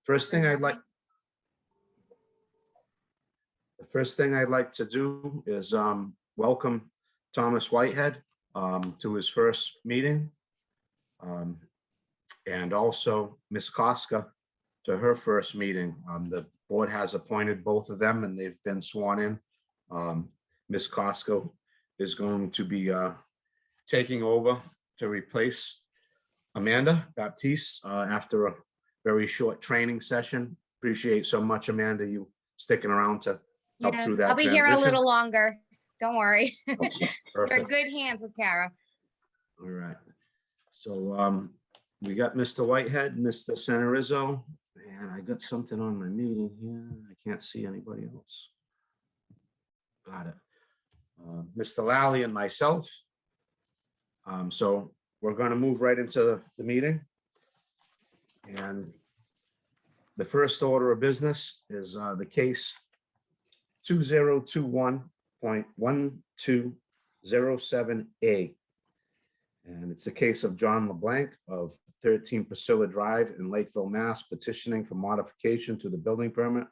first thing I'd like, the first thing I'd like to do is welcome Thomas Whitehead to his first meeting. And also Ms. Koska to her first meeting. The board has appointed both of them and they've been sworn in. Ms. Koska is going to be taking over to replace Amanda Baptiste after a very short training session. Appreciate so much, Amanda, you sticking around to help through that I'll be here a transition. little longer. Don't worry. Okay, You're in perfect. good hands with Kara. All right. So we got Mr. Whitehead, Mr. Centerizzo, and I got something on my meeting here. I can't see anybody else. Got it. Mr. Lally and myself. So we're going to move right into the meeting. And the first order of business is the case 2021.1207A. And it's a case of John LeBlanc of 13 Priscilla Drive in Lakeville, Mass, petitioning for modification to the building permit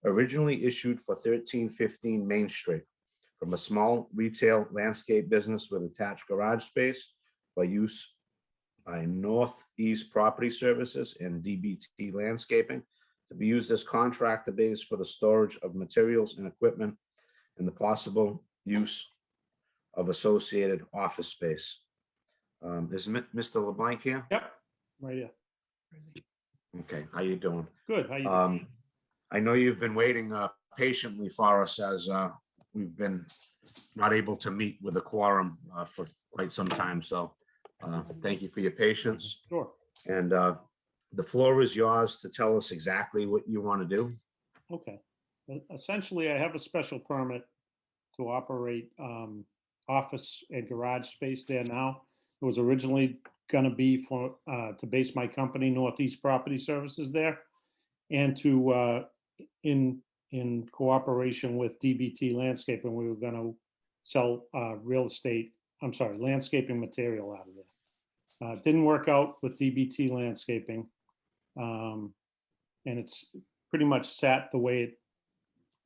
originally issued for 1315 Main Street from a small retail landscape business with attached garage space by use by Northeast Property Services and DBT Landscaping to be used as contractor base for the storage of materials and equipment and the possible use of associated office space. Is Mr. LeBlanc here? Yep, right here. Okay, how you doing? Good, how you doing? I know you've been waiting patiently for us as we've been not able to meet with a quorum for quite some time. So thank you for your patience. Sure. And the floor is yours to tell us exactly what you want to do. Okay. Essentially, I have a special permit to operate office and garage space there now. It was originally going to be for to base my company, Northeast Property Services, there, and to in cooperation with DBT Landscaping, we were going to sell landscaping material out of there. Didn't work out with DBT Landscaping, and it's pretty much sat the way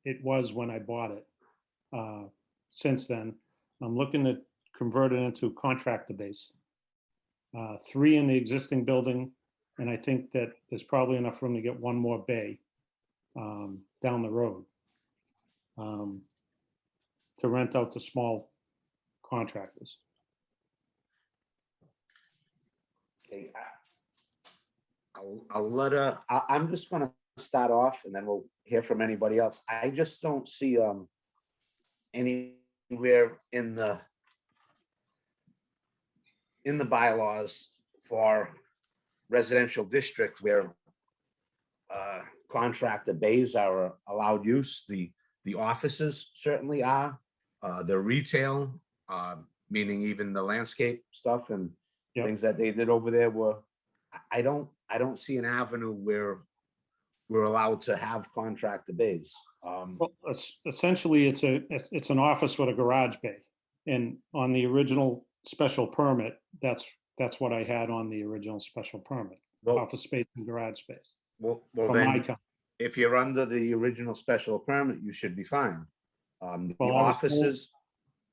it was when I bought it. Since then, I'm looking to convert it into contractor base. 3 in the existing building, and I think that there's probably enough room to get one more bay down the road to rent out to small contractors. Okay, I'm just going to start off and then we'll hear from anybody else. I just don't see anywhere in the bylaws for residential district where contractor bays are allowed use. The offices certainly are. The retail, meaning even the landscape stuff and Yep. things that they did over there were, I don't see an avenue where we're allowed to have contractor bays. Well, essentially, it's an office with a garage bay, and on the original special permit, that's what I had on the original special permit. Well, Office space and garage space. well For my then, company. if you're under the original special permit, you should be fine. The Well, I was told-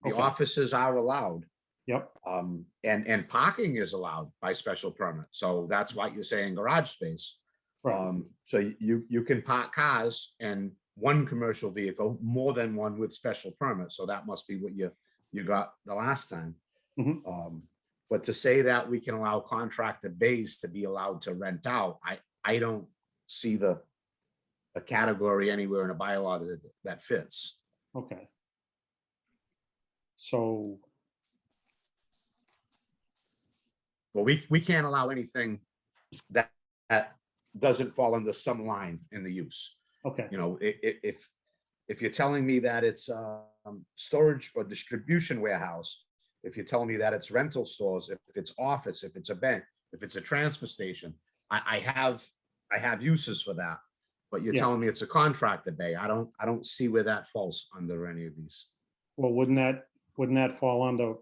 the Okay. offices are allowed. Yep, And parking is allowed by special permit. So that's why you're saying garage space. right. So you can park cars and one commercial vehicle, more than one with special permit. So that must be what you got the last time. Mhm. But to say that we can allow contractor base to be allowed to rent out, I don't see a category anywhere in a bylaw that fits. Okay. So, Well, we can't allow anything that doesn't fall under some line in the use. okay, You know, if you're telling me that it's storage or distribution warehouse, if you're telling me that it's rental stores, if it's office, if it's a bank, if it's a transfer station, I have uses for that. But you're Yeah. telling me it's a contractor bay. I don't see where that falls under any of these. well, wouldn't that fall under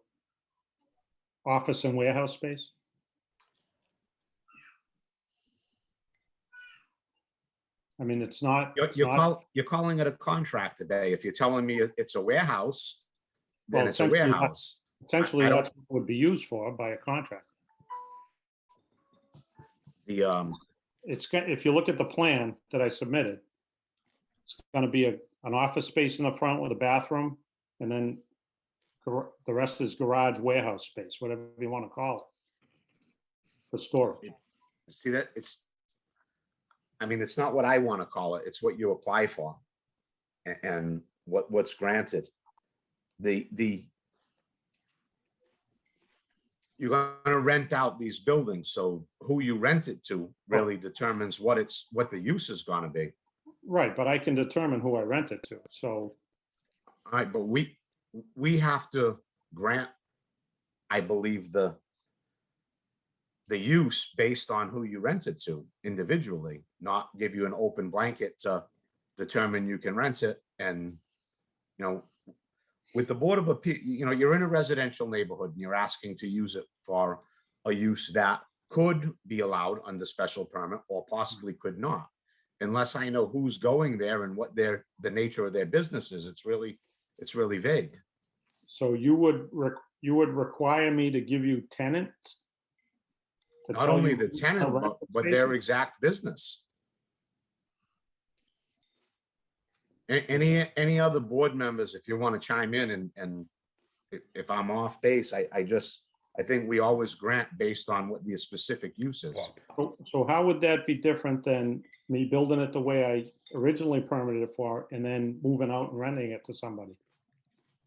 office and warehouse space? I mean, it's not. You're calling it a contract today. If you're telling me it's a warehouse, then Well, it's a warehouse. Essentially, I don't- that's what it would be used for by a contract. The, If you look at the plan that I submitted, it's gonna be an office space in the front with a bathroom, and then the rest is garage warehouse space, whatever you wanna call it. For storage. see that I mean, it's not what I want to call it. It's what you apply for. And what's granted. You're gonna rent out these buildings, so who you rent it to really determines what the use is gonna be. Right, but I can determine who I rent it to, so, All right, but we have to grant, I believe, the use based on who you rent it to individually, not give you an open blanket to determine you can rent it. And, with the Board of Appeal, you're in a residential neighborhood and you're asking to use it for a use that could be allowed under special permit or possibly could not. Unless I know who's going there and what the nature of their business is, it's really vague. so you would require me to give you tenants? to Not tell only you the who's tenant, gonna rent the but their spaces? exact business. Any other board members, if you want to chime in and if I'm off base, I think we always grant based on what the specific use is. So how would that be different than me building it the way I originally permitted it for and then moving out and renting it to somebody?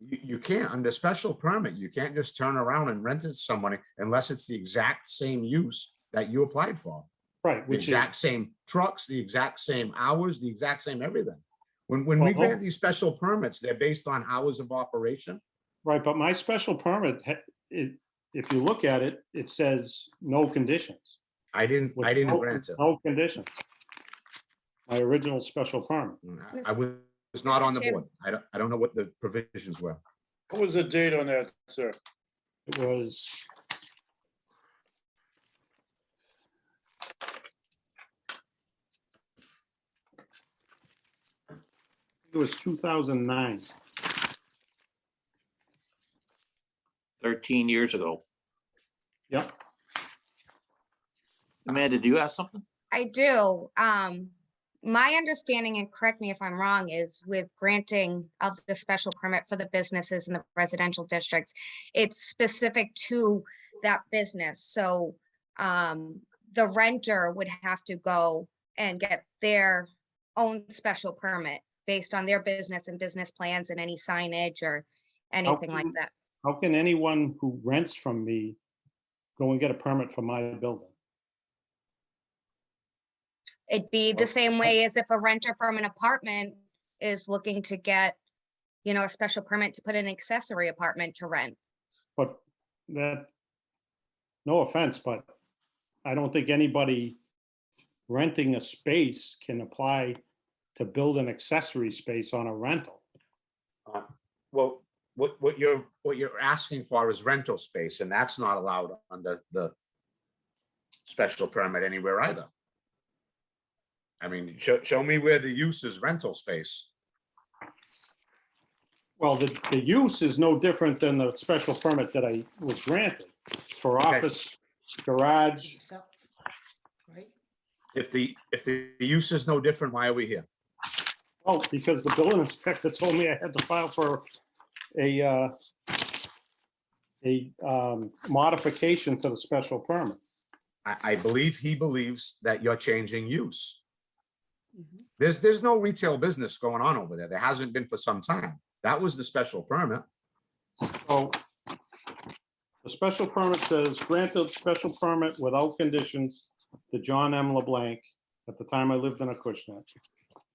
You can't, under special permit, you can't just turn around and rent it to somebody unless it's the exact same use that you applied for. Right, The which is, exact same trucks, the exact same hours, the exact same everything. When we Well, grant these special permits, they're based on hours of operation. right, but my special permit, if you look at it, it says no conditions. I didn't With no- grant it. No conditions. My original special permit. I was not Mr. on the Chairman. board. I don't know what the provisions were. What was the date on that, sir? It was. It was 2009. 13 years ago. Yep. Amanda, do you have something? I do. My understanding, and correct me if I'm wrong, is with granting of the special permit for the businesses in the residential districts, it's specific to that business. So the renter would have to go and get their own special permit based on their business and business plans and any signage or anything like come- that. How can anyone who rents from me go and get a permit for my building? It'd be the same way as if a renter from an apartment is looking to get, a special permit to put an accessory apartment to rent. But that, no offense, but I don't think anybody renting a space can apply to build an accessory space on a rental. Well, what you're asking for is rental space, and that's not allowed under the special permit anywhere either. I mean, show me where the use is rental space. Well, the use is no different than the special permit that I was granted for office, garage. Right? If the use is no different, why are we here? Well, because the building inspector told me I had to file for a modification to the special permit. I believe he believes that you're changing use. Mhm. There's no retail business going on over there. There hasn't been for some time. That was the special permit. So the special permit says granted special permit without conditions to John M. LeBlanc at the time I lived in Acushnet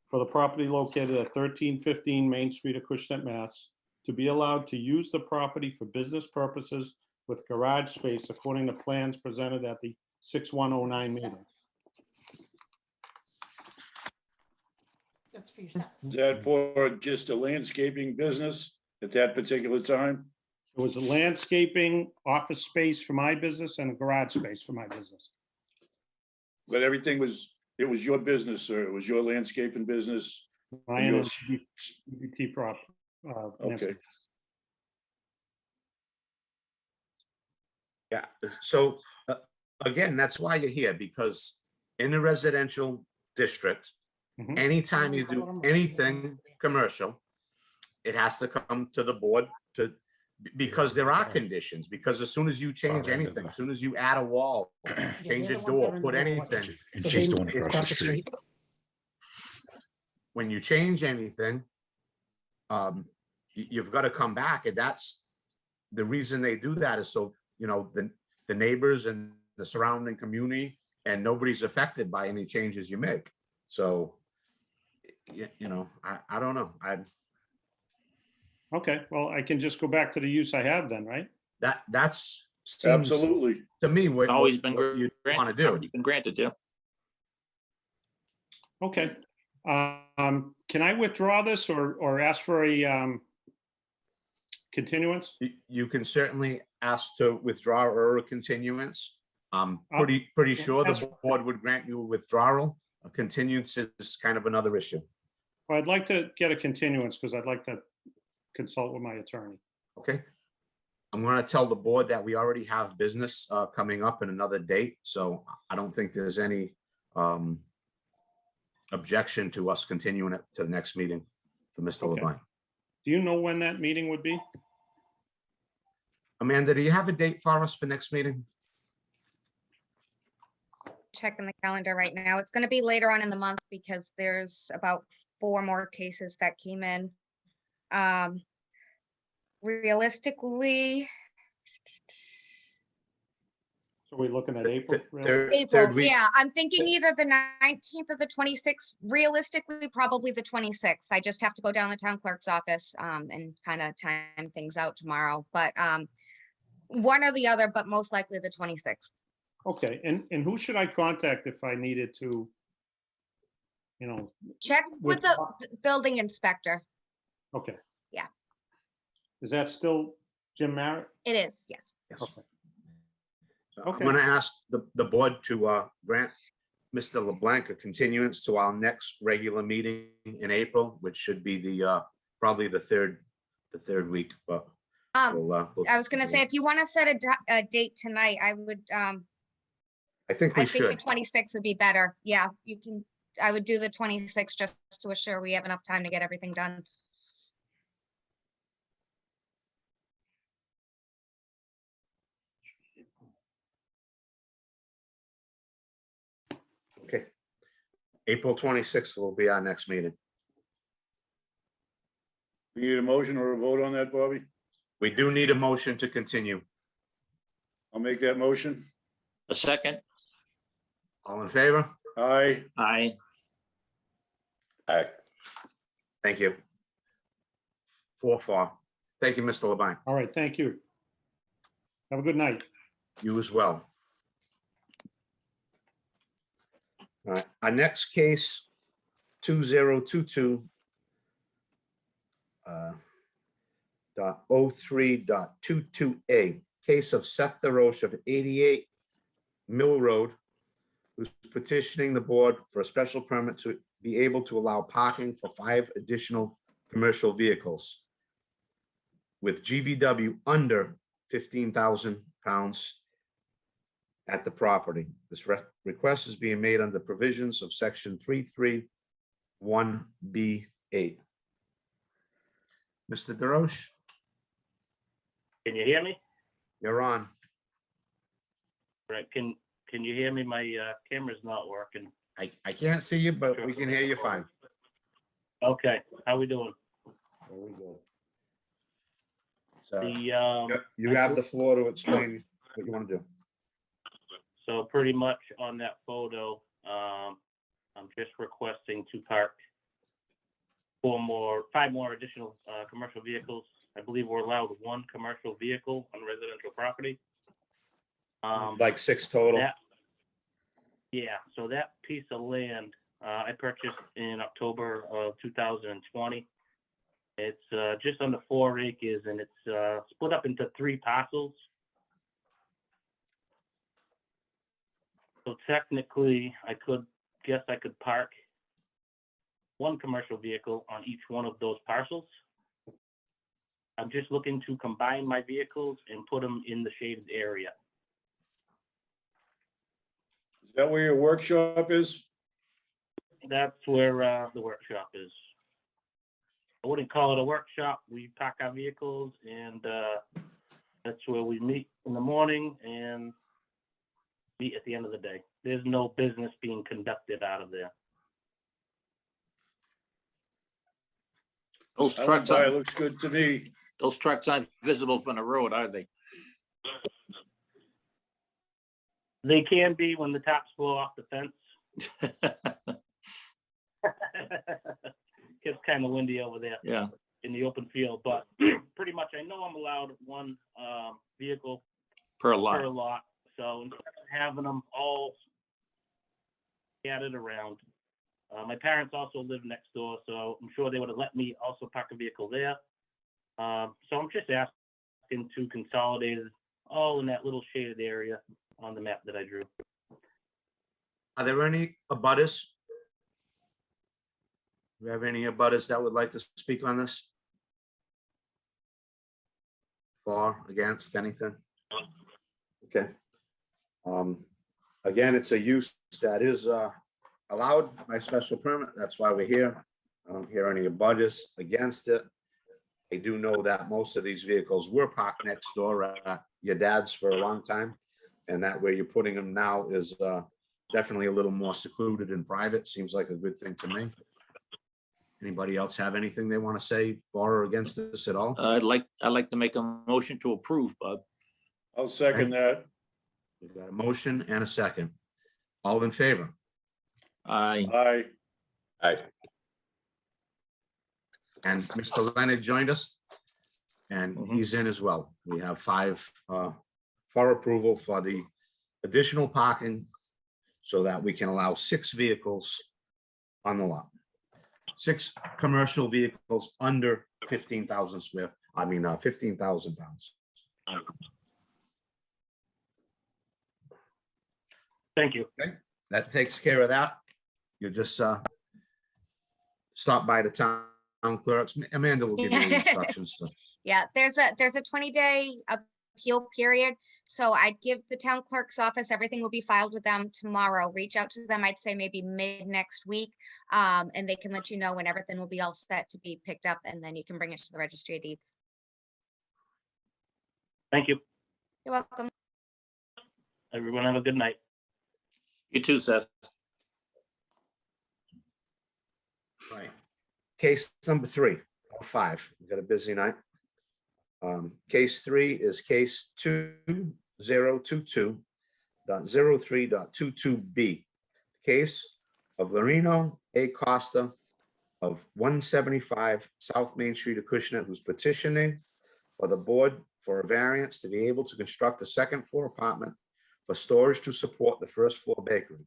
for the property located at 1315 Main Street, Acushnet, Mass, to be allowed to use the property for business purposes with garage space according to plans presented at the 6109 meeting. That's for yourself. Is that for just a landscaping business at that particular time? It was a landscaping, office space for my business and a garage space for my business. But everything was It was your business, sir. It was your landscaping business. Ryan and Yours. DBT prop. Okay. Yeah, so again, that's why you're here, because in the residential district, Mhm. anytime you do anything commercial, it has to come to the board because there are conditions, because as soon as you change anything, as soon as you add a wall, change a door, put anything, And she's the one across the street. when you change anything, you've got to come back, and that's the reason they do that, is so, you know, the neighbors and the surrounding community, and nobody's affected by any changes you make. So, you know, I don't know. Okay, well, I can just go back to the use I have then, right? That's seems Absolutely. to me what Always been you want to granted. do. Already been granted, yeah. Okay. Can I withdraw this or ask for a continuance? You can certainly ask to withdraw or a continuance. I'm I'll- pretty sure ask- the board would grant you a withdrawal. A continuance is kind of another issue. Well, I'd like to get a continuance because I'd like to consult with my attorney. Okay. I'm going to tell the board that we already have business coming up in another date, so I don't think there's any objection to us continuing it to the next meeting for Mr. Okay. Levine. Do you know when that meeting would be? Amanda, do you have a date for us for next meeting? Checking the calendar right now. It's gonna be later on in the month because there's about 4 more cases that came in. Realistically, So we're looking at April? really? Third April, week. yeah, I'm thinking either the 19th or the 26th. Realistically, probably the 26th. I just have to go down the town clerk's office and kind of time things out tomorrow, but one or the other, but most likely the 26th. Okay, and who should I contact if I needed to, you know, Check with the building inspector. okay. Yeah. Is that still Jim Merritt? It is, yes. Yes. Okay. So I'm Okay. going to ask the board to grant Mr. LeBlanc a continuance to our next regular meeting in April, which should be the probably the third week, but we'll. I was gonna say, if you want to set a date tonight, I would, I think we I think the should. 26th would be better. Yeah, you can, I would do the 26th just to assure we have enough time to get everything done. Okay. April 26th will be our next meeting. We need a motion or a vote on that, Bobby? We do need a motion to continue. I'll make that motion. A second, All in favor? Aye. aye. Thank you. 4-4. Thank you, Mr. Levine. All right, thank you. Have a good night. You as well. All right, our next case, 2022 .03.22A, case of Seth DeRoche of 88 Mill Road, who's petitioning the board for a special permit to be able to allow parking for 5 additional commercial vehicles with GVW under 15,000 pounds at the property. This request is being made under provisions of section 331B8. Mr. DeRoche, Can you hear me? you're on. Right, can you hear me? My camera's not working. I can't see you, but we can hear you fine. Okay, how we doing? There we go. So The, you have the floor to explain what you want to do. so pretty much on that photo, I'm just requesting to park 5 more additional commercial vehicles. I believe we're allowed 1 commercial vehicle on residential property. Like 6 total. Yeah, so that piece of land, I purchased in October of 2020. It's just under 4 acres and it's split up into 3 parcels. So technically, I could guess I could park one commercial vehicle on each one of those parcels. I'm just looking to combine my vehicles and put them in the shaded area. Is that where your workshop is? That's where the workshop is. I wouldn't call it a workshop. We park our vehicles and that's where we meet in the morning and meet at the end of the day. There's no business being conducted out of there. Those I went trucks by, it aren't, looks good to me. those trucks aren't visible from the road, are they? They can be when the tops blow off the fence. Gets kind of windy over there Yeah, in the open field, but pretty much I know I'm allowed one vehicle per per lot. lot. So instead of having them all scattered around, my parents also live next door, so I'm sure they would have let me also park a vehicle there. So I'm just asking to consolidate it all in that little shaded area on the map that I drew. Are there any abutters? Do we have any abutters that would like to speak on this? For, against, anything? Okay. Again, it's a use that is allowed by special permit. That's why we're here. I don't hear any abutters against it. I do know that most of these vehicles were parked next door at your dad's for a long time. And that where you're putting them now is definitely a little more secluded and private. Seems like a good thing to me. Anybody else have anything they want to say for or against this at all? I'd like to make a motion to approve, Bob. I'll second that. We've got a motion and a second. All in favor? Aye. Aye. And Mr. Leonard joined us. And Mhm. he's in as well. We have 5 for approval for the additional parking so that we can allow 6 vehicles on the lot. 6 commercial vehicles under 15,000 15,000 pounds. Thank you. That takes care of that. You just stop by the town clerks. Amanda will give you the instructions. Yeah, there's a 20-day appeal period. So I'd give the town clerk's office, everything will be filed with them tomorrow. Reach out to them, I'd say maybe mid next week. And they can let you know when everything will be all set to be picked up, and then you can bring it to the registry of deeds. Thank you. You're welcome. Everyone have a good night. You too, Seth. Right. Case number 3, or 5. We've got a busy night. Case 3 is case 2022.03.22B. Case of Loreno A. Costa of 175 South Main Street, Acushnet, who's petitioning for the board for a variance to be able to construct a second floor apartment for storage to support the first floor bakery.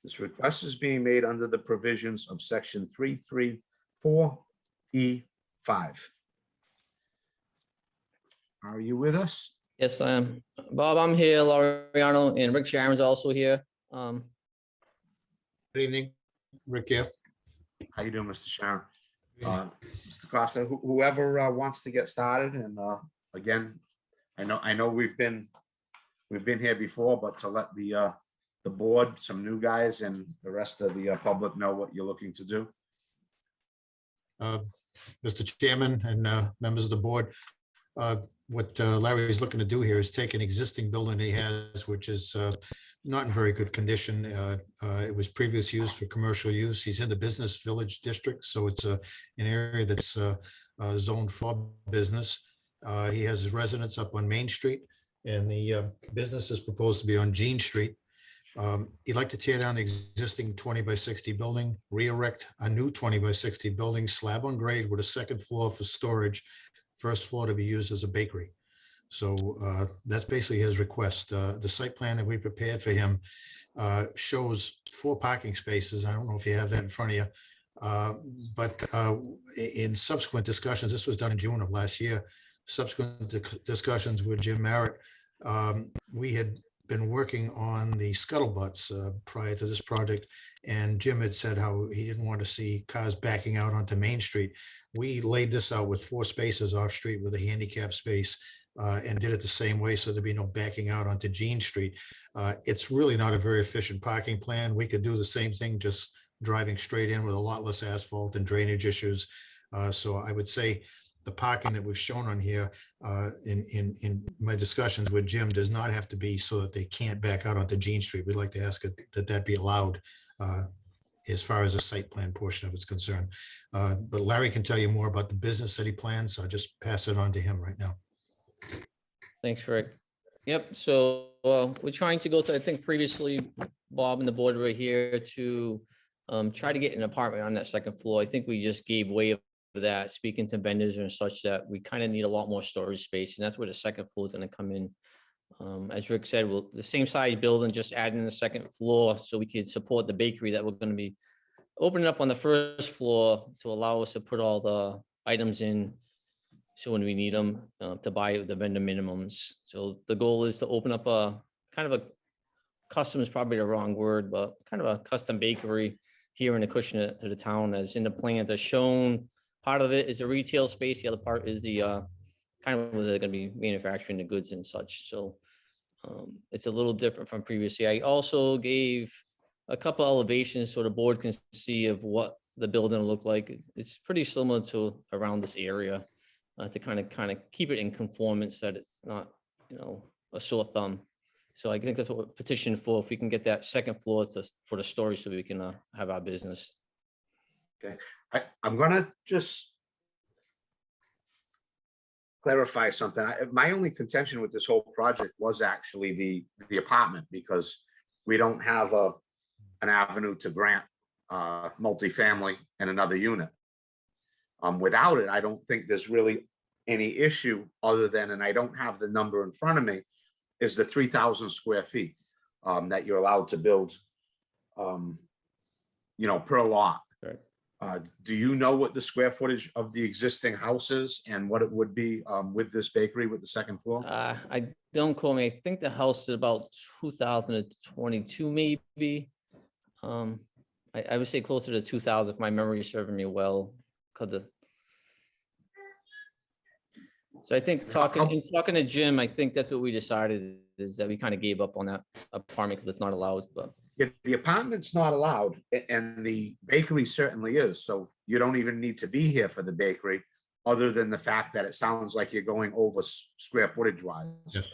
This request is being made under the provisions of section 334E5. Are you with us? Yes, I am. Bob, I'm here. Laureano and Rick Sharon's also here. Good evening, Rick here. How you doing, Mr. Sharon? Mr. Costa, whoever wants to get started, and again, I know we've been here before, but to let the board, some new guys, and the rest of the public know what you're looking to do. Mr. Chairman and members of the board, what Larry is looking to do here is take an existing building he has, which is not in very good condition. It was previous use for commercial use. He's in the business village district, so it's an area that's zoned for business. He has his residence up on Main Street, and the business is proposed to be on Jean Street. He'd like to tear down the existing 20 by 60 building, re-erect a new 20 by 60 building, slab on grade with a second floor for storage, first floor to be used as a bakery. So that's basically his request. The site plan that we prepared for him shows 4 parking spaces. I don't know if you have that in front of you. But in subsequent discussions, this was done in June of last year, subsequent discussions with Jim Merritt, we had been working on the scuttlebutts prior to this project. And Jim had said how he didn't want to see cars backing out onto Main Street. We laid this out with 4 spaces off street with a handicap space and did it the same way, so there'd be no backing out onto Jean Street. It's really not a very efficient parking plan. We could do the same thing, just driving straight in with a lot less asphalt and drainage issues. So I would say the parking that we've shown on here in my discussions with Jim does not have to be so that they can't back out onto Jean Street. We'd like to ask that be allowed as far as the site plan portion of it's concerned. But Larry can tell you more about the business that he plans. So I'll just pass it on to him right now. Thanks, Rick. Yep, so we're trying to go to, I think previously, Bob and the board were here to try to get an apartment on that second floor. I think we just gave way of that, speaking to vendors and such, that we kind of need a lot more storage space, and that's where the second floor is going to come in. As Rick said, we'll the same size building, just adding the second floor so we could support the bakery that we're going to be opening up on the first floor to allow us to put all the items in. So when we need them to buy the vendor minimums. So the goal is to open up a kind of a custom is probably the wrong word, but kind of a custom bakery here in Acushnet to the town, as in the plans are shown. Part of it is a retail space. The other part is the kind of where they're going to be manufacturing the goods and such. So it's a little different from previously. I also gave a couple elevations so the board can see of what the building will look like. It's pretty similar to around this area. To kind of keep it in conformance, that it's not, a sore thumb. So I think that's what we're petitioning for. If we can get that second floor for the storage, so we can have our business. Okay, I'm gonna just clarify something. My only contention with this whole project was actually the apartment, because we don't have an avenue to grant multifamily and another unit. Without it, I don't think there's really any issue other than, and I don't have the number in front of me, is the 3,000 square feet that you're allowed to build, per lot. Right. Do you know what the square footage of the existing house is and what it would be with this bakery with the second floor? I don't quote me. I think the house is about 2022, maybe. I would say closer to 2,000 if my memory is serving me well. So I think talking to Jim, I think that's what we decided, is that we kind of gave up on that apartment because it's not allowed. But If the apartment's not allowed, and the bakery certainly is, so you don't even need to be here for the bakery, other than the fact that it sounds like you're going over square footage wise. Yes.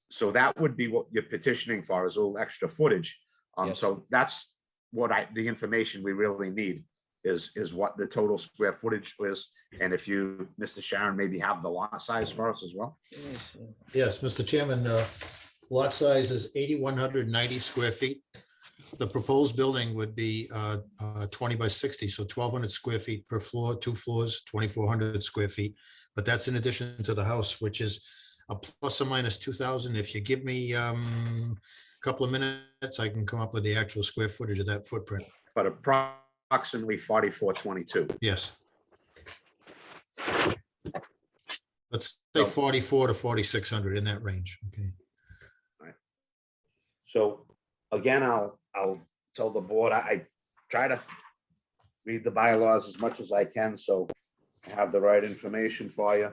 So that would be what you're petitioning for, is a little extra footage. Yes. So that's what the information we really need is what the total square footage is. And if you, Mr. Sharon, maybe have the lot size for us as well. Yes, Mr. Chairman, lot size is 8,190 square feet. The proposed building would be 20 by 60, so 1,200 square feet per floor, 2 floors, 2,400 square feet. But that's in addition to the house, which is a plus or minus 2,000. If you give me a couple of minutes, I can come up with the actual square footage of that footprint. But approximately 4,422. Yes. Let's say 44 to 4,600, in that range. Okay. So again, I'll tell the board, I try to read the bylaws as much as I can, so I have the right information for you.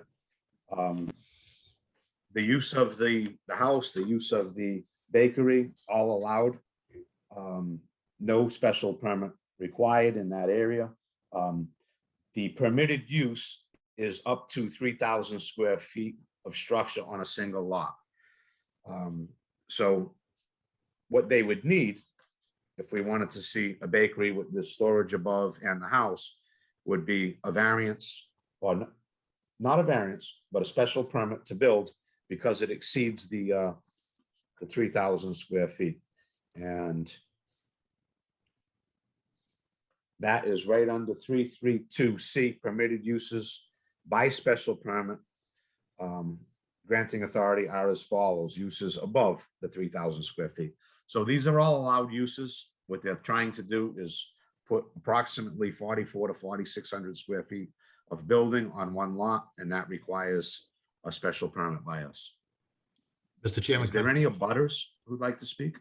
The use of the house, the use of the bakery, all allowed. No special permit required in that area. The permitted use is up to 3,000 square feet of structure on a single lot. So what they would need, if we wanted to see a bakery with the storage above and the house, would be a variance, or not a variance, but a special permit to build, because it exceeds the 3,000 square feet. And that is right under 332C, permitted uses by special permit. Granting authority are as follows: uses above the 3,000 square feet. So these are all allowed uses. What they're trying to do is put approximately 4,400 to 4,600 square feet of building on one lot, and that requires a special permit by us. Mr. Chairman. Is there any abutters who'd like to speak?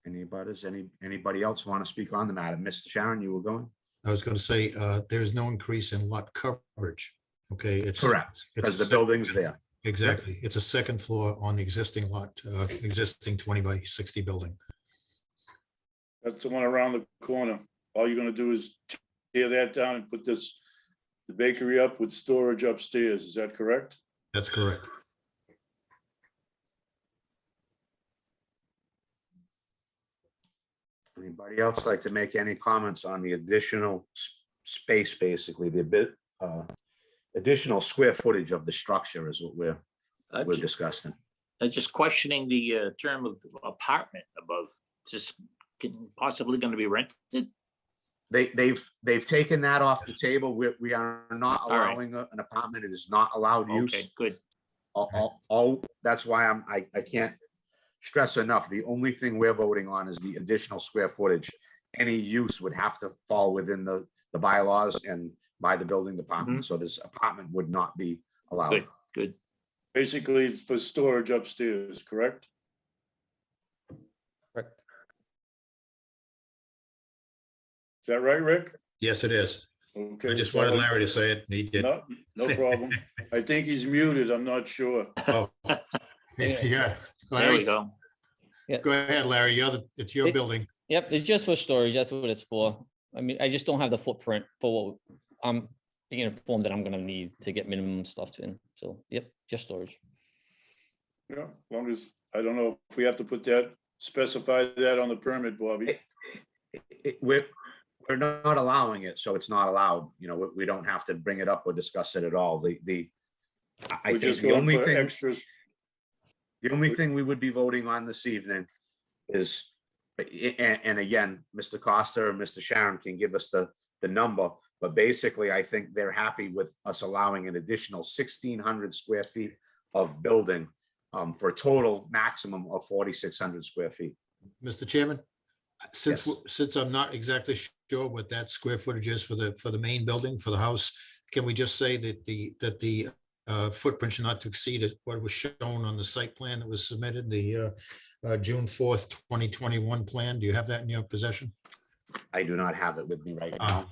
Any abutters, anybody else want to speak on the matter? Mr. Sharon, you were going? I was going to say, there's no increase in lot coverage. Okay, it's. Correct, because the building's there. Exactly. It's a second floor on the existing lot, existing 20 by 60 building. That's the one around the corner. All you're gonna do is tear that down and put the bakery up with storage upstairs. Is that correct? That's correct. Anybody else like to make any comments on the additional space, basically, the additional square footage of the structure is what we're discussing. Just questioning the term of apartment above, just possibly going to be rented? They've taken that off the table. We are not All right. allowing an apartment. It is not allowed Okay, use. good. All, that's why I can't stress enough. The only thing we're voting on is the additional square footage. Any use would have to fall within the bylaws and by the building department. So this apartment would not be allowed. Good, good. Basically, it's for storage upstairs, correct? Correct. Is that right, Rick? Yes, it is. Okay. I just wanted Larry to say it. and he did. No problem. I think he's muted. I'm not sure. Oh, yeah. There we Larry, go. go ahead, Larry. It's your It- building. Yep, it's just for storage. That's what it's for. I mean, I just don't have the footprint for what I'm being informed that I'm gonna need to get minimum stuff in. So, yep, just storage. Yeah, as long as, I don't know if we have to put that, specify that on the permit, Bobby. We're not allowing it, so it's not allowed. You know, we don't have to bring it up or discuss it at all. I We're think just the going only for thing. extras. The only thing we would be voting on this evening is, and again, Mr. Costa or Mr. Sharon can give us the number, but basically, I think they're happy with us allowing an additional 1,600 square feet of building for a total maximum of 4,600 square feet. Mr. Chairman, Yes. since I'm not exactly sure what that square footage is for the main building, for the house, can we just say that the footprint should not to exceed what was shown on the site plan that was submitted, the June 4th, 2021 plan? Do you have that in your possession? I do not have it with me right now.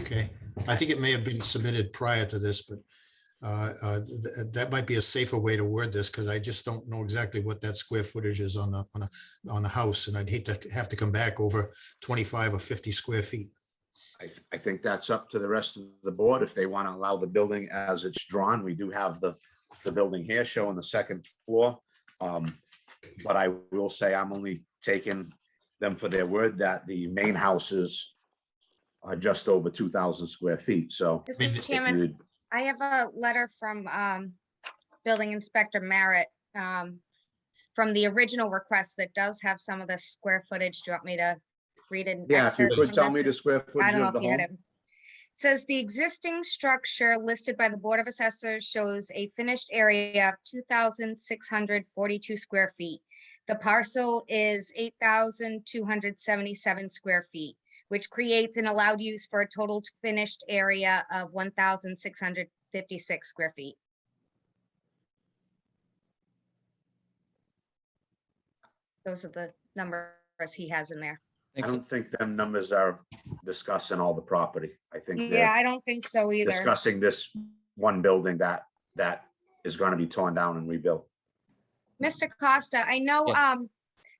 Okay, I think it may have been submitted prior to this, but that might be a safer way to word this, because I just don't know exactly what that square footage is on the house, and I'd hate to have to come back over 25 or 50 square feet. I think that's up to the rest of the board. If they want to allow the building as it's drawn, we do have the building here showing the second floor. But I will say I'm only taking them for their word that the main houses are just over 2,000 square feet. So Mr. if Chairman, you, I have a letter from Building Inspector Merritt from the original request that does have some of the square footage. Do you want me to read it? yeah, if you could tell me the square I footage don't know of if the you had home. it. Says the existing structure listed by the Board of Assessors shows a finished area of 2,642 square feet. The parcel is 8,277 square feet, which creates an allowed use for a total finished area of 1,656 square feet. Those are the numbers he has in there. I don't think them numbers are discussing all the property. I think Yeah, they're I don't think so either. discussing this one building that is going to be torn down and rebuilt. Mr. Costa, I know Yeah.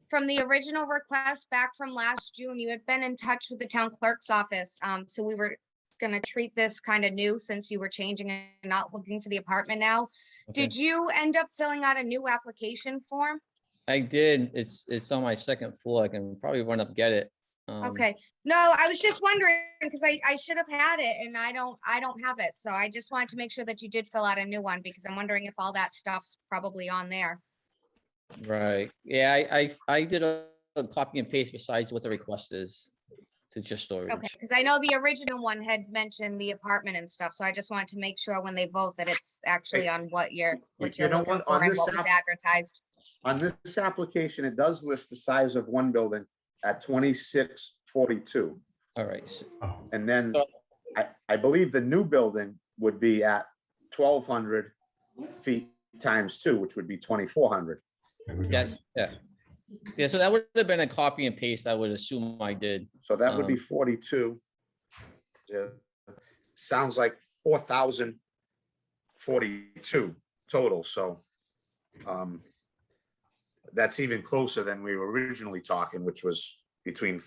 from the original request back from last June, you had been in touch with the town clerk's office. So we were gonna treat this kind of new since you were changing and not looking for the apartment now. Okay. Did you end up filling out a new application form? I did. It's on my second floor. I can probably run up, get it. Okay, no, I was just wondering because I should have had it and I don't have it. So I just wanted to make sure that you did fill out a new one because I'm wondering if all that stuff's probably on there. Right. Yeah, I did a copy and paste besides what the request is to just storage. Okay, because I know the original one had mentioned the apartment and stuff, so I just wanted to make sure when they vote that it's actually on what you're you looking know what, for on and this what was advertised. On this application, it does list the size of one building at 2642. All right. So- And then So- I believe the new building would be at 1,200 feet times 2, which would be 2,400. There we go. Yes, yeah. Yeah, so that would have been a copy and paste, I would assume I did. So that would be Um, 42. Yeah. Sounds like 4,042 total, so that's even closer than we were originally talking, which was between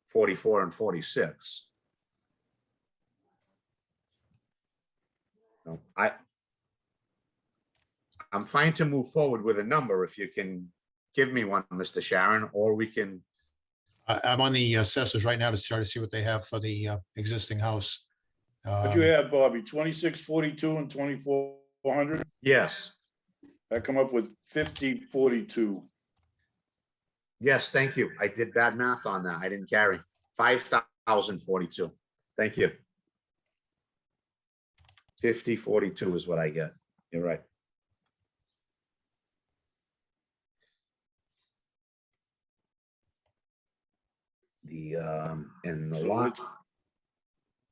44 and 46. No, I'm fine to move forward with a number if you can give me one, Mr. Sharon, or we can, I'm on the assessors right now to try to see what they have for the existing house. What you have, Bobby, 2642 and 2400? yes, I come up with 5042. yes, thank you. I did bad math on that. I didn't carry 5,042. Thank you. 5042 is what I get. You're right. And the So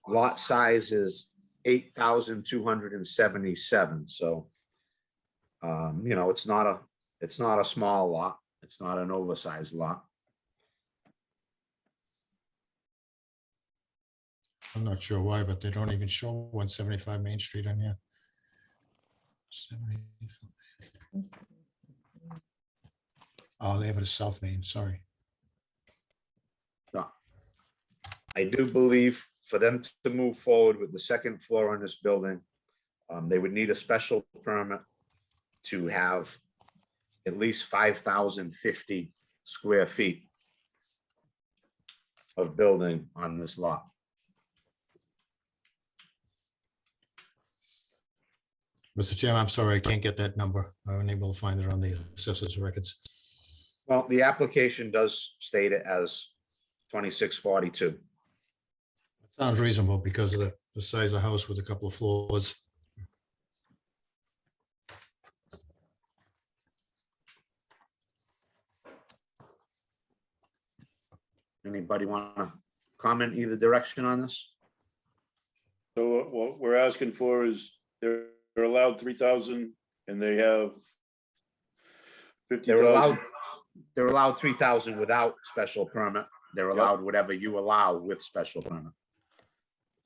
lot size is 8,277. So, you know, it's not a small lot. It's not an oversized lot. I'm not sure why, but they don't even show 175 Main Street on here. 70. Oh, they have it as South Main, sorry. No. I do believe for them to move forward with the second floor on this building, they would need a special permit to have at least 5,050 square feet of building on this lot. Mr. Chairman, I'm sorry, I can't get that number. I'm unable to find it on the assessors records. Well, the application does state it as 2642. Sounds reasonable because of the size of the house with a couple of floors. Anybody want to comment either direction on this? So what we're asking for is they're allowed 3,000 and they have 50,000. They're allowed 3,000 without special permit. They're allowed whatever you allow with special permit.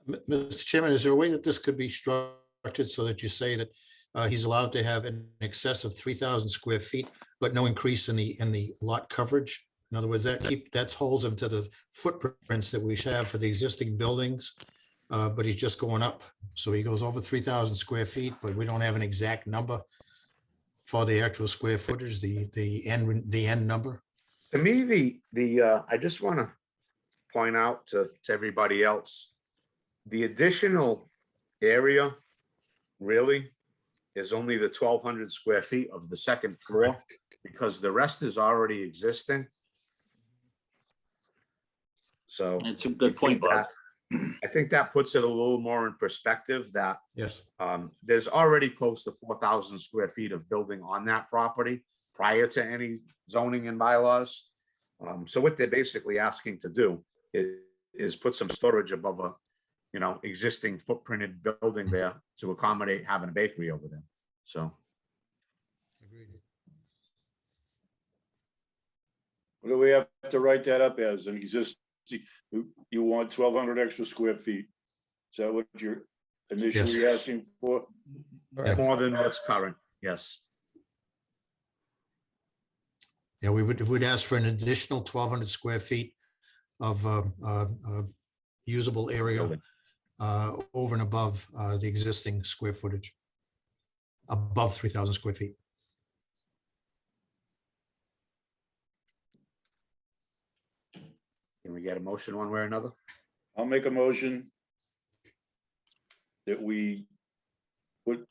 Mr. Chairman, is there a way that this could be structured so that you say that he's allowed to have in excess of 3,000 square feet, but no increase in the lot coverage? In other words, that holds him to the footprints that we have for the existing buildings, but he's just going up. So he goes over 3,000 square feet, but we don't have an exact number for the actual square footage, the end number. To me, I just want to point out to everybody else, the additional area really is only the 1,200 square feet of the second floor, because the rest is already existing. So It's a good point, Bob. I think that puts it a little more in perspective that Yes. there's already close to 4,000 square feet of building on that property prior to any zoning and bylaws. So what they're basically asking to do is put some storage above a, you know, existing footprinted building there to accommodate having a bakery over there. So What do we have to write that up as? An existing, you want 1,200 extra square feet? Is that what you're initially asking for? more than what's current, yes. Yeah, we'd ask for an additional 1,200 square feet of usable area Building. over and above the existing square footage, above 3,000 square feet. Can we get a motion one way or another? I'll make a motion that we put,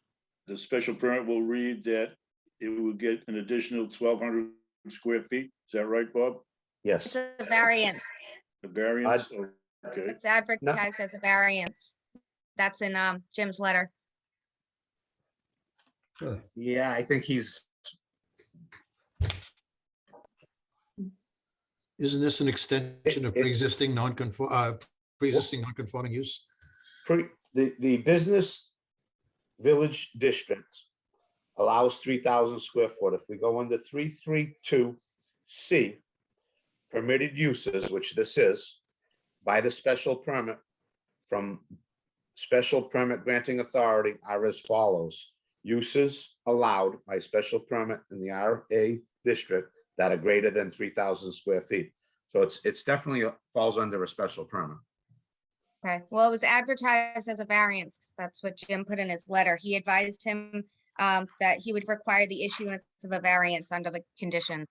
the special permit will read that it will get an additional 1,200 square feet. Is that right, Bob? Yes. It's a variance. The variance? Okay. It's advertised as a variance. That's in Jim's letter. Yeah, I think he's, Isn't this an extension of pre-existing non-conforming use? the business village district allows 3,000 square foot. If we go under 332C, permitted uses, which this is, by the special permit from special permit granting authority are as follows. Uses allowed by special permit in the RA district that are greater than 3,000 square feet. So it's definitely falls under a special permit. Okay, well, it was advertised as a variance. That's what Jim put in his letter. He advised him that he would require the issuance of a variance under the condition.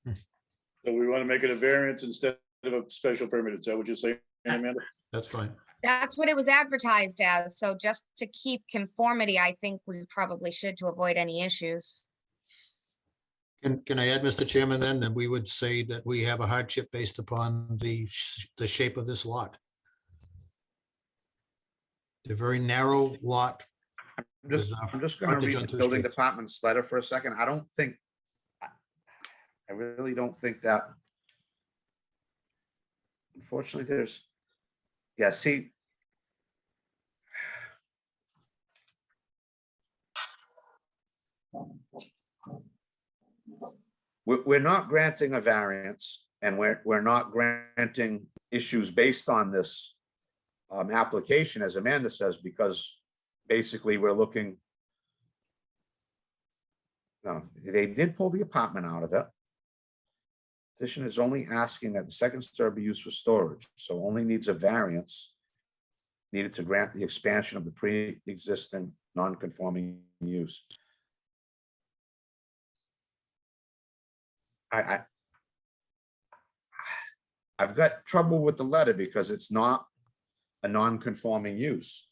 So we want to make it a variance instead of a special permit. Is that what you're saying, Amanda? That's fine. That's what it was advertised as. So just to keep conformity, I think we probably should to avoid any issues. Can I add, Mr. Chairman, then, that we would say that we have a hardship based upon the shape of this lot? The very narrow lot. I'm just gonna read the building department's letter for a second. I don't think, I really don't think that. Unfortunately, there's, yeah, see. We're not granting a variance, and we're not granting issues based on this application, as Amanda says, because basically we're looking. No, they did pull the apartment out of it. Petition is only asking that the second story be used for storage, so only needs a variance needed to grant the expansion of the pre-existing non-conforming use. I've got trouble with the letter because it's not a non-conforming use,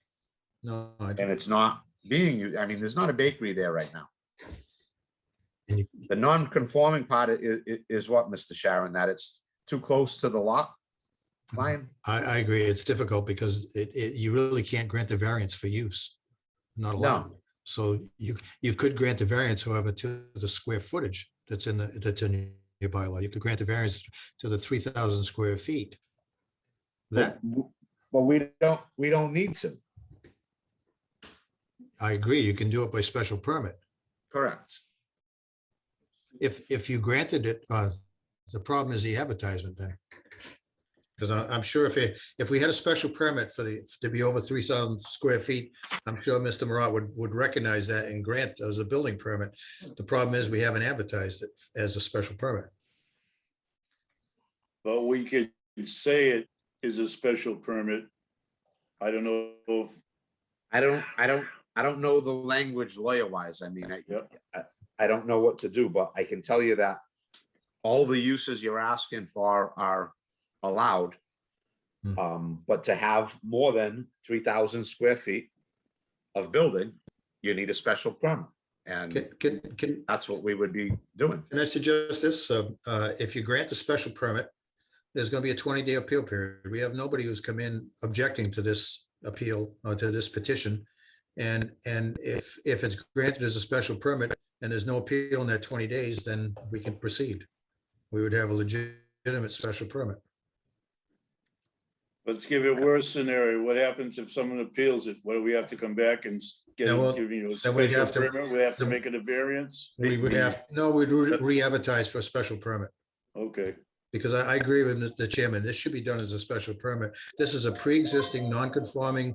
No, and it's not being used. I mean, there's not a bakery there right now. and you- The non-conforming part is what, Mr. Sharon, that it's too close to the lot line? I agree. It's difficult because you really can't grant the variance for use. Not allowed. So you could grant the variance, however, to the square footage that's in your bylaw. You could grant the variance to the 3,000 square feet. That, Well, we don't need to. I agree. You can do it by special permit. Correct. If you granted it, the problem is the advertisement then. Because I'm sure if we had a special permit to be over 3,000 square feet, I'm sure Mr. Marat would recognize that and grant as a building permit. The problem is we haven't advertised it as a special permit. But we could say it is a special permit. I don't know if, I don't know the language lawyer-wise. I mean, Yep. I don't know what to do, but I can tell you that all the uses you're asking for are allowed. But to have more than 3,000 square feet of building, you need a special permit. And Can that's what we would be doing. I suggest this? If you grant the special permit, there's going to be a 20-day appeal period. We have nobody who's come in objecting to this appeal, to this petition. And if it's granted as a special permit and there's no appeal in that 20 days, then we can proceed. We would have a legitimate special permit. let's give it worst scenario. What happens if someone appeals it? What do we have to come back and get, Then we'll- a then we'd special have to- permit? We have to make it a variance? We would have, no, we'd re-advertise for a special permit. Okay, Because I agree with the chairman, this should be done as a special permit. This is a pre-existing non-conforming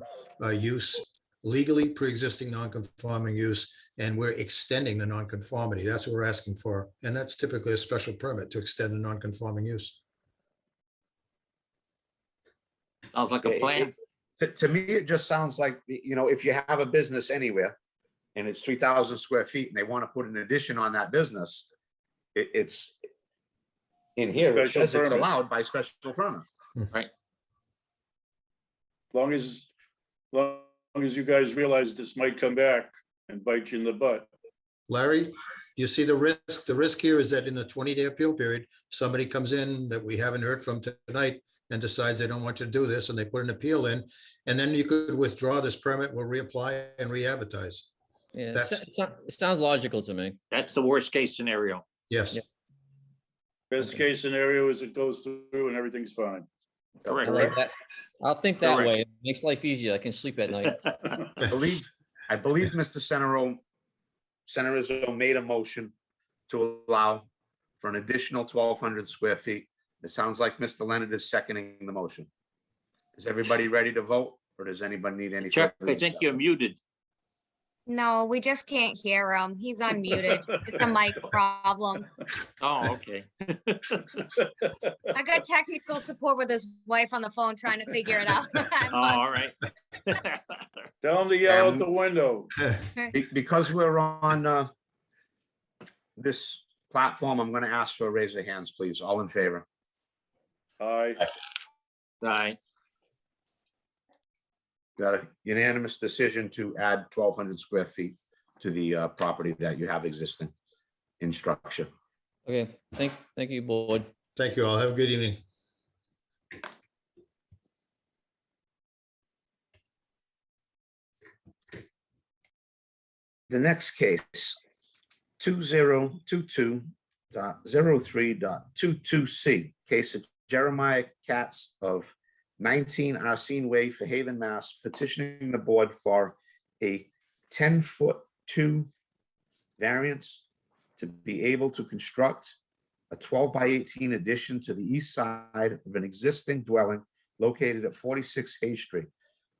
use, legally pre-existing non-conforming use, and we're extending the non-conformity. That's what we're asking for. And that's typically a special permit to extend a non-conforming use. Sounds like a plan. To me, it just sounds like, if you have a business anywhere and it's 3,000 square feet and they want to put an addition on that business, it's in here, it Special says it's permit. allowed by special permit. long as you guys realize this might come back and bite you in the butt. Larry, you see the risk? The risk here is that in the 20-day appeal period, somebody comes in that we haven't heard from tonight and decides they don't want to do this, and they put an appeal in, and then you could withdraw this permit, we'll reapply and re-advertise. Yeah, That's- it sounds logical to me. That's the worst case scenario. Yes. Yeah. Best case scenario is it goes through and everything's fine. I Correct. like that. I'll think that Correct. way. It makes life easier. I can sleep at night. Believe I believe Mr. Senator Rizzo made a motion to allow for an additional 1,200 square feet. It sounds like Mr. Leonard is seconding the motion. Is everybody ready to vote, or does anybody need any? Chuck, further I think you're discussion? muted. No, we just can't hear him. He's unmuted. It's a mic problem. Oh, okay. I got technical support with his wife on the phone trying to figure it out. Oh, all right. Tell him to yell out the window. Because we're on this platform, I'm going to ask for a raise of hands, please. All in favor? Aye. Aye. Got a unanimous decision to add 1,200 square feet to the property that you have existing in structure. Okay, thank you, board. Thank you all. Have a good evening. The next case, 2022.03.22C, case of Jeremiah Katz of 19 Arsene Way, Fairhaven, Mass, petitioning the board for a 10-foot 2 variance to be able to construct a 12 by 18 addition to the east side of an existing dwelling located at 46 Hay Street.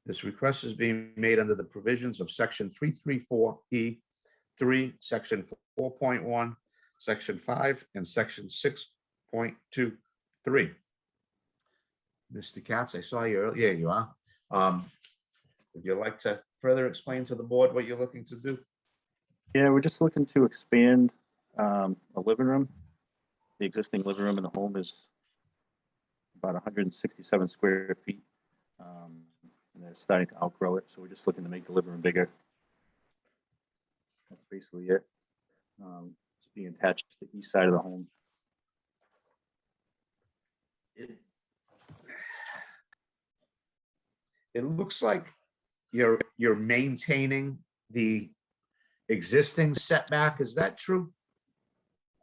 This request is being made under the provisions of section 334E3, section 4.1, section 5, and section 6.23. Mr. Katz, I saw you earlier. Yeah, you are. Would you like to further explain to the board what you're looking to do? Yeah, we're just looking to expand a living room. The existing living room in the home is about 167 square feet. And they're starting to outgrow it, so we're just looking to make the living room bigger. That's basically it. It's being attached to the east side of the home. It looks like you're maintaining the existing setback. Is that true?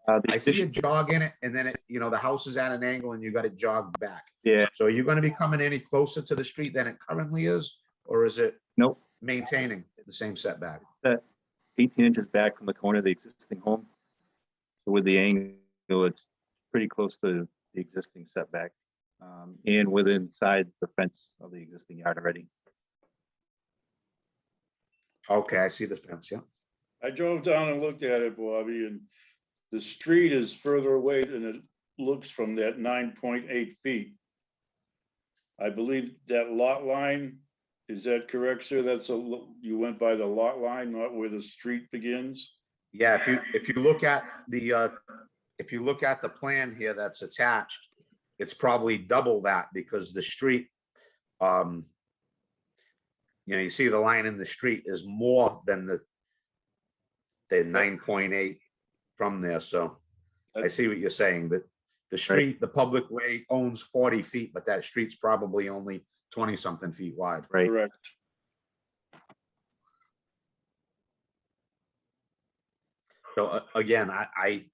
The I see a addition- jog in it, and then the house is at an angle and you got it jogged back. Yeah, So are you going to be coming any closer to the street than it currently is, or is it nope. maintaining the same setback? 18 inches back from the corner of the existing home. So with the angle, it's pretty close to the existing setback, and within inside the fence of the existing yard already. Okay, I see the fence, yeah. I drove down and looked at it, Bobby, and the street is further away than it looks from that 9.8 feet. I believe that lot line, is that correct, sir? You went by the lot line, not where the street begins? Yeah, if you look at the plan here that's attached, it's probably double that because the street, you see the line in the street is more than the 9.8 from there. So I see what you're saying, that the street, the public way owns 40 feet, but that street's probably only 20 something feet wide. Right. Correct. So again,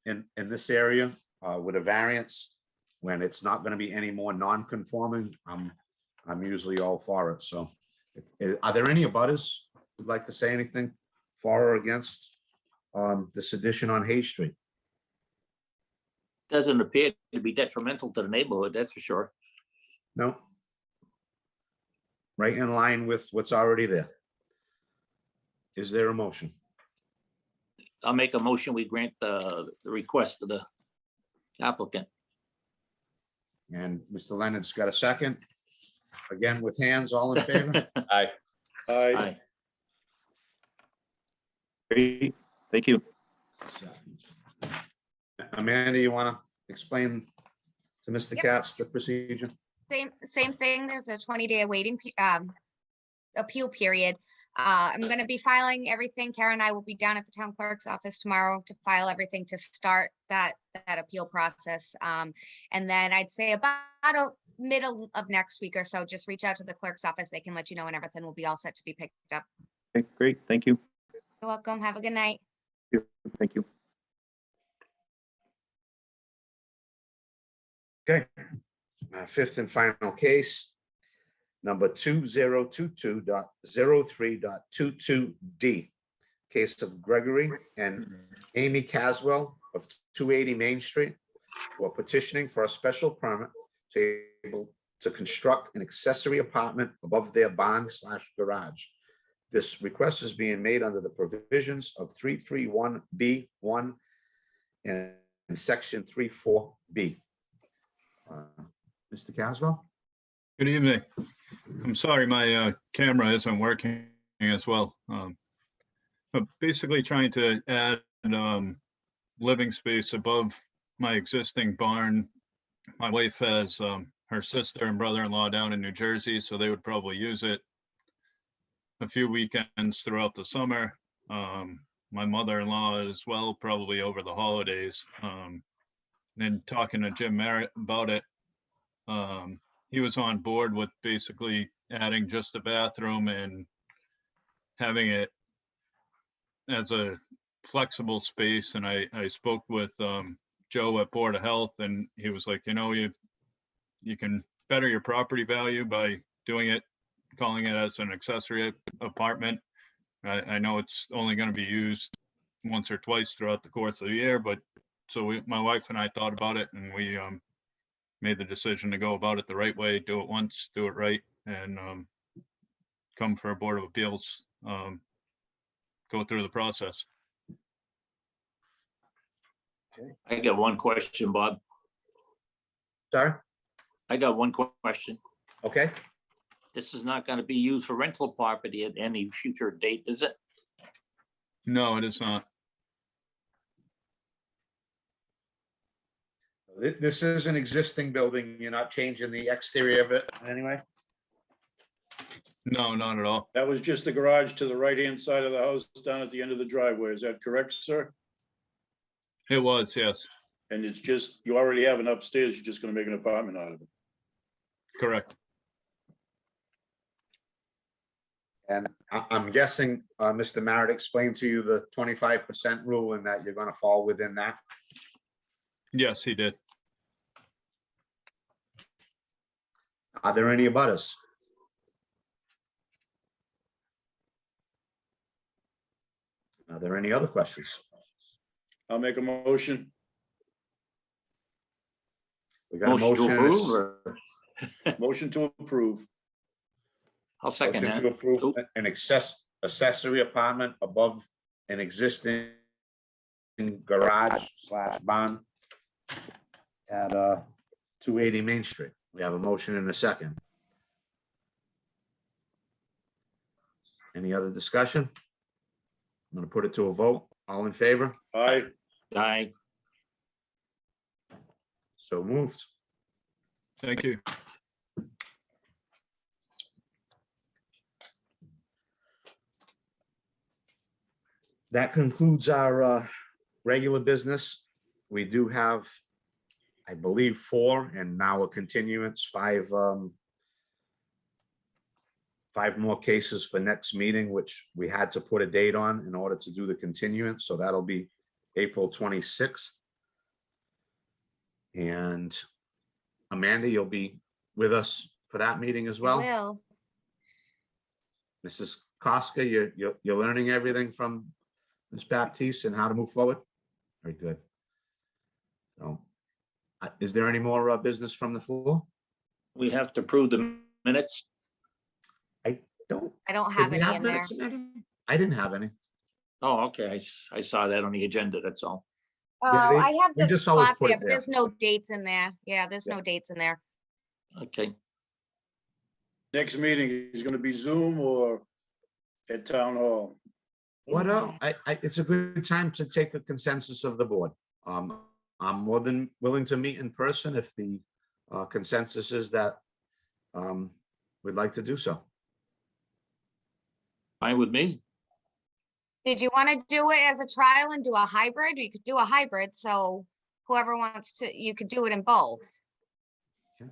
in this area, with a variance, when it's not going to be any more non-conforming, I'm usually all for it. So are there any abutters who'd like to say anything for or against this addition on Hay Street? Doesn't appear to be detrimental to the neighborhood, that's for sure. No. Right in line with what's already there. Is there a motion? I'll make a motion, we grant the request of the applicant. And Mr. Leonard's got a second. Again, with hands, all in favor? Aye. Aye. Aye. Great. Thank you. Amanda, you want to explain to Mr. Yep. Katz the procedure? Same thing. There's a 20-day waiting appeal period. I'm going to be filing everything. Karen and I will be down at the town clerk's office tomorrow to file everything to start that appeal process. And then I'd say about a middle of next week or so, just reach out to the clerk's office. They can let you know when everything will be all set to be picked up. Okay, great. Thank you. You're welcome. Have a good night. Thank you. Okay. Fifth and final case. number 2022.03.22D. Case of Gregory and Amy Caswell of 280 Main Street, who are petitioning for a special permit to be able to construct an accessory apartment above their barn/garage. This request is being made under the provisions of 331B1 and section 34B. Mr. Caswell? Good evening. I'm sorry, my camera isn't working as well. But basically trying to add living space above my existing barn. My wife has her sister and brother-in-law down in New Jersey, so they would probably use it a few weekends throughout the summer. My mother-in-law as well, probably over the holidays. And talking to Jim Merritt about it, he was on board with basically adding just a bathroom and having it as a flexible space. And I spoke with Joe at Board of Health, and he was like, you know, you can better your property value by doing it, calling it as an accessory apartment. I know it's only going to be used once or twice throughout the course of the year, but so my wife and I thought about it, and we made the decision to go about it the right way, do it once, do it right, and come for a Board of Appeals, go through the process. I got one question, Bob. Sorry? I got one question. Okay. This is not going to be used for rental property at any future date, is it? No, it is not. This is an existing building. You're not changing the exterior of it anyway? No, not at all. That was just the garage to the right-hand side of the house down at the end of the driveway. Is that correct, sir? It was, yes, And it's just, you already have an upstairs, you're just gonna make an apartment out of it. correct. And I'm guessing Mr. Merritt explained to you the 25% rule and that you're going to fall within that. Yes, he did. Are there any abutters? Are there any other questions? I'll make a motion. We got a Motion to motion. approve, or Motion to approve. I'll second Motion that. to approve Oop. an accessory apartment above an existing garage/barn at 280 Main Street. We have a motion and a second. Any other discussion? I'm going to put it to a vote. All in favor? Aye. Aye. So moved. Thank you. That concludes our regular business. We do have, I believe, 4 and now a continuance, 5 more cases for next meeting, which we had to put a date on in order to do the continuance. So that'll be April 26th. And Amanda, you'll be with us for that meeting as well. Will. Mrs. Koska, you're learning everything from Ms. Baptiste and how to move forward? Very good. So, is there any more business from the floor? We have to approve the minutes. I don't. I don't Did have we any have in there. minutes in there? I didn't have any. Oh, okay. I saw that on the agenda, that's all. Yeah, Oh, they- I have we the just always spot put there, it but there. there's no dates in there. Yeah, there's Yeah. no dates in there. Okay. Next meeting is gonna be Zoom or at Town Hall. What else? It's a good time to take a consensus of the board. I'm more than willing to meet in person if the consensus is that we'd like to do so. Fine with me. Did you want to do it as a trial and do a hybrid? You could do a hybrid, so whoever wants to, you could do it in both. Okay.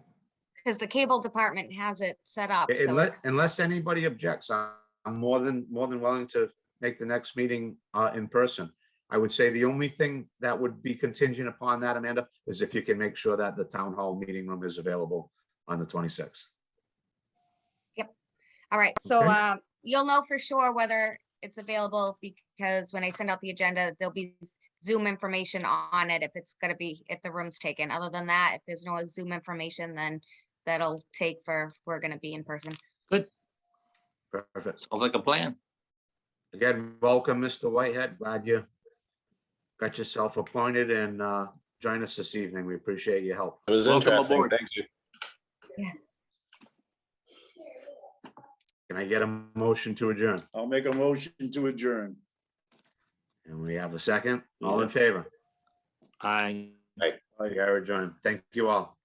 Because the cable department has it set up, so Unless, it's, unless anybody objects, I'm more than willing to make the next meeting in person. I would say the only thing that would be contingent upon that, Amanda, is if you can make sure that the town hall meeting room is available on the 26th. All right, so Okay. you'll know for sure whether it's available because when I send out the agenda, there'll be Zoom information on it if it's gonna be, if the room's taken. Other than that, if there's no Zoom information, then that'll take for, we're gonna be in person. Good. Perfect. Sounds like a plan. Again, welcome, Mr. Whitehead. Glad you got yourself appointed and join us this evening. We appreciate your help. It was Welcome interesting. aboard. Thank you. Can I get a motion to adjourn? I'll make a motion to adjourn. And we have a second. All in favor? I. We are adjourned. Thank you all.